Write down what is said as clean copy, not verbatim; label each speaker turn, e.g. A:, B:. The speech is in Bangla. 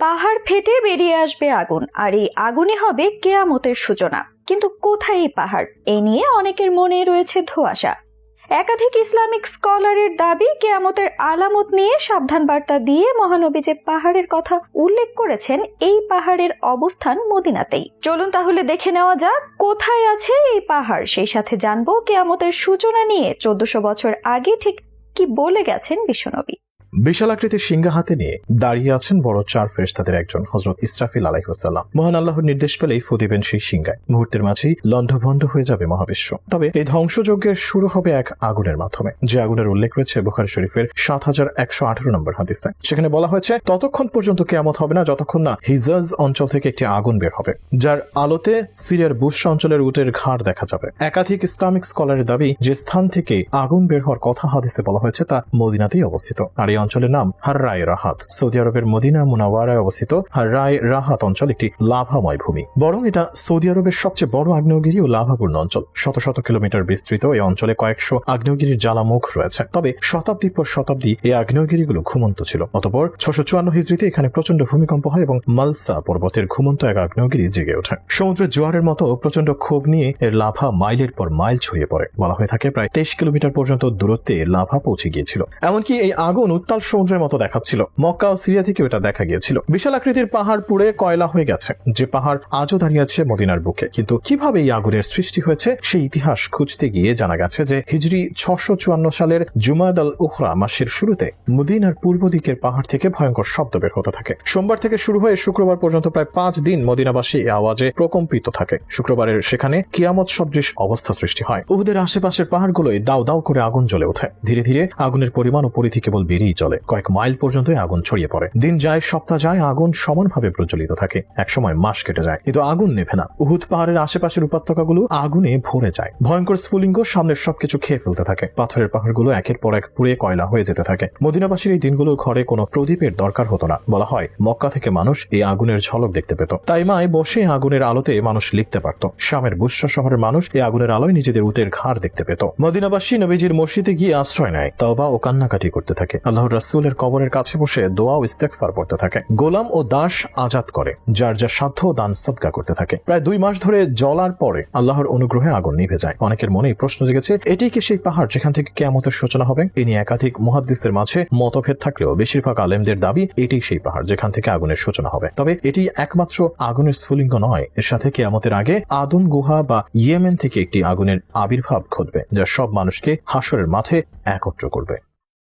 A: পাহাড় ফেটে বেরিয়ে আসবে আগুন, আর এই আগুনই হবে কেয়ামতের সূচনা। কিন্তু কোথায় এই পাহাড়? এ নিয়ে অনেকের মনে রয়েছে ধোঁয়াশা। একাধিক ইসলামিক স্কলারের দাবি, কেয়ামতের আলামত নিয়ে সাবধান বার্তা দিয়ে মহানবী যে পাহাড়ের কথা উল্লেখ করেছেন, এই পাহাড়ের অবস্থান মদিনাতেই। চলুন তাহলে দেখে নেওয়া যাক কোথায় আছে এই পাহাড়। সেই সাথে জানবো কেয়ামতের সূচনা নিয়ে 1400 বছর আগে ঠিক কি বলে গেছেন বিশ্বনবী।
B: বিশাল আকৃতির সিংহা হাতে নিয়ে দাঁড়িয়ে আছেন বড় চার ফেরেশতাদের একজন, হযরত ইসরাফিল আলাইহিস সালাম। মহান আল্লাহর নির্দেশ পেলেই ফু দিবেন সেই সিংহায়। মুহূর্তের মাঝেই লণ্ডভণ্ড হয়ে যাবে মহাবিশ্ব। তবে এই ধ্বংসযজ্ঞের শুরু হবে এক আগুনের মাধ্যমে, যে আগুনের উল্লেখ রয়েছে বুখারী শরীফের 7118 নম্বর হাদিসে। সেখানে বলা হয়েছে, ততক্ষণ পর্যন্ত কিয়ামত হবে না যতক্ষণ না হিজাজ অঞ্চল থেকে একটি আগুন বের হবে, যার আলোতে সিরিয়ার বুশরা অঞ্চলের উটের ঘাড় দেখা যাবে। একাধিক ইসলামিক স্কলারের দাবি, যে স্থান থেকে আগুন বের হওয়ার কথা হাদিসে বলা হয়েছে তা মদিনাতেই অবস্থিত। আর এই অঞ্চলের নাম হাররায়ে রাহাত। সৌদি আরবের মদিনা মুনাওয়ারায় অবস্থিত হাররায়ে রাহাত অঞ্চল একটি লাভাময় ভূমি। বরং এটা সৌদি আরবের সবচেয়ে বড় আগ্নেয়গিরি ও লাভাপূর্ণ অঞ্চল। শত শত কিলোমিটার বিস্তৃত এই অঞ্চলে কয়েকশো আগ্নেয়গিরির জ্বালামুখ রয়েছে। তবে শতাব্দীর পর শতাব্দী এই আগ্নেয়গিরিগুলো ঘুমন্ত ছিল। অতঃপর 654 হিজরিতে এখানে প্রচন্ড ভূমিকম্প হয় এবং মালসা পর্বতের ঘুমন্ত এক আগ্নেয়গিরি জেগে ওঠে। সমুদ্রের জোয়ারের মতো প্রচন্ড ক্ষোভ নিয়ে এর লাভা মাইলের পর মাইল ছড়িয়ে পড়ে। বলা হয়ে থাকে প্রায় 23 কিলোমিটার পর্যন্ত দূরত্বে লাভা পৌঁছে গিয়েছিল। এমনকি এই আগুন উত্তাল সমুদ্রের মতো দেখাচ্ছিল। মক্কা ও সিরিয়া থেকে এটা দেখা গিয়েছিল। বিশাল আকৃতির পাহাড় পুড়ে কয়লা হয়ে গেছে, যে পাহাড় আজও দাঁড়িয়ে আছে মদিনার বুকে। কিন্তু কিভাবে এই আগুনের সৃষ্টি হয়েছে সেই ইতিহাস খুঁজতে গিয়ে জানা গেছে যে হিজরি 654 সালের জুমাদ আল উখরা মাসের শুরুতে মদিনার পূর্ব দিকের পাহাড় থেকে ভয়ঙ্কর শব্দ বের হতে থাকে। সোমবার থেকে শুরু হয়ে শুক্রবার পর্যন্ত প্রায় 5 দিন মদিনাবাসী এই আওয়াজে প্রকম্পিত থাকে। শুক্রবারের সেখানে কিয়ামত সদৃশ অবস্থা সৃষ্টি হয়। উহুদের আশেপাশের পাহাড়গুলোয় দাউ দাউ করে আগুন জ্বলে ওঠে। ধীরে ধীরে আগুনের পরিমাণ ও পরিধি কেবল বেড়েই চলে। কয়েক মাইল পর্যন্ত আগুন ছড়িয়ে পড়ে। দিন যায়, সপ্তাহ যায়, আগুন সমানভাবে প্রজ্বলিত থাকে। একসময় মাস কেটে যায়, কিন্তু আগুন নেভে না। উহুদ পাহাড়ের আশেপাশের উপত্যকাগুলো আগুনে ভরে যায়। ভয়ঙ্কর স্ফুলিঙ্গ সামনের সবকিছু খেয়ে ফেলতে থাকে। পাথরের পাহাড়গুলো একের পর এক পুড়ে কয়লা হয়ে যেতে থাকে। মদিনাবাসীর এই দিনগুলো ঘরে কোনো প্রদীপের দরকার হতো না। বলা হয় মক্কা থেকে মানুষ এই আগুনের ঝলক দেখতে পেত। তাইমায় বসে আগুনের আলোতে মানুষ লিখতে পারত। শামের বুশরা শহরের মানুষ এই আগুনের আলোয় নিজেদের উটের ঘাড় দেখতে পেত। মদিনাবাসী নবীজির মসজিদে গিয়ে আশ্রয় নেয়, তওবা ও কান্নাকাটি করতে থাকে। আল্লাহর রাসূলের কবরের কাছে বসে দোয়া ও ইস্তেগফার পড়তে থাকে। গোলাম ও দাস আজাদ করে, যার যা সাধ্য দান সদকা করতে থাকে। প্রায় 2 মাস ধরে জ্বলার পরে আল্লাহর অনুগ্রহে আগুন নিভে যায়। অনেকের মনে প্রশ্ন জেগেছে, এটি কি সেই পাহাড় যেখান থেকে কিয়ামতের সূচনা হবে? এ নিয়ে একাধিক মুহাদ্দিসের মাঝে মতভেদ থাকলেও বেশিরভাগ আলেমদের দাবি এটি সেই পাহাড় যেখান থেকে আগুনের সূচনা হবে। তবে এটি একমাত্র আগুনের স্ফুলিঙ্গ নয়, এর সাথে কিয়ামতের আগে আদুন গুহা বা ইয়েমেন থেকে একটি আগুনের আবির্ভাব ঘটবে, যা সব মানুষকে হাসরের মাঠে একত্র করবে।